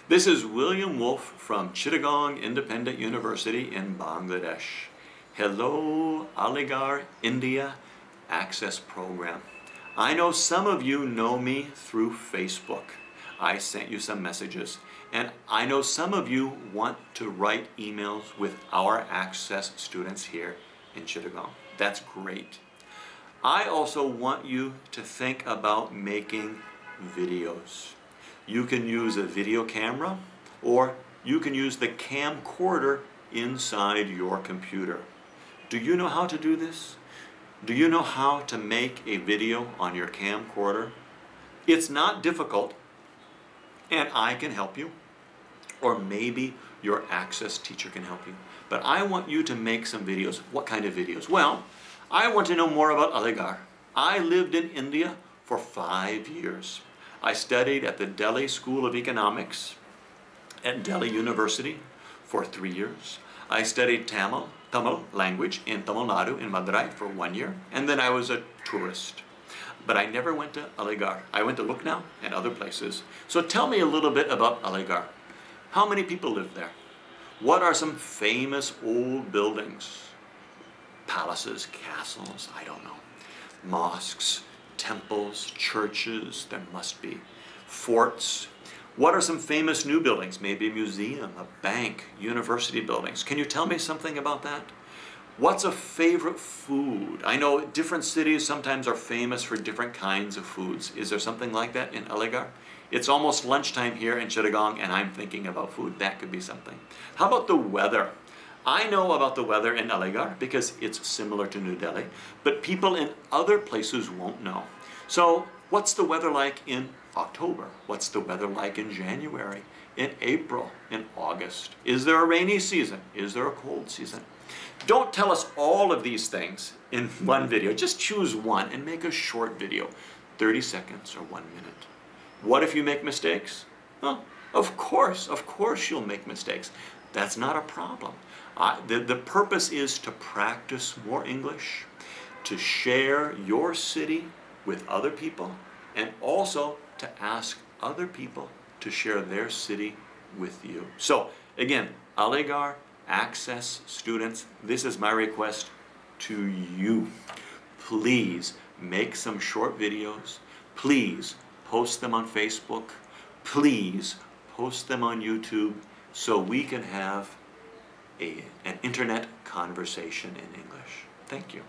This is William Wolf from Chittagong Independent University in Bangladesh. Hello, Aligarh, India Access Program. I know some of you know me through Facebook. I sent you some messages. And I know some of you want to write emails with our Access students here in Chittagong. That's great. I also want you to think about making videos. You can use a video camera, or you can use the camcorder inside your computer. Do you know how to do this? Do you know how to make a video on your camcorder? It's not difficult, and I can help you, or maybe your Access teacher can help you. But I want you to make some videos. What kind of videos? Well, I want to know more about Aligarh. I lived in India for 5 years. I studied at the Delhi School of Economics at Delhi University for 3 years. I studied Tamil language in Tamil Nadu in Madurai for 1 year, and then I was a tourist. But I never went to Aligarh. I went to Lucknow and other places. So tell me a little bit about Aligarh. How many people live there? What are some famous old buildings? Palaces, castles, I don't know. Mosques, temples, churches, there must be. Forts. What are some famous new buildings? Maybe a museum, a bank, university buildings. Can you tell me something about that? What's a favorite food? I know different cities sometimes are famous for different kinds of foods. Is there something like that in Aligarh? It's almost lunchtime here in Chittagong and I'm thinking about food. That could be something. How about the weather? I know about the weather in Aligarh because it's similar to New Delhi, but people in other places won't know. So what's the weather like in October? What's the weather like in January, in April, in August? Is there a rainy season? Is there a cold season? Don't tell us all of these things in one video. Just choose one and make a short video, 30 seconds or 1 minute. What if you make mistakes? Well, of course you'll make mistakes. That's not a problem. The purpose is to practice more English, to share your city with other people, and also to ask other people to share their city with you. So again, Aligarh Access students, this is my request to you. Please make some short videos. Please post them on Facebook. Please post them on YouTube so we can have an internet conversation in English. Thank you.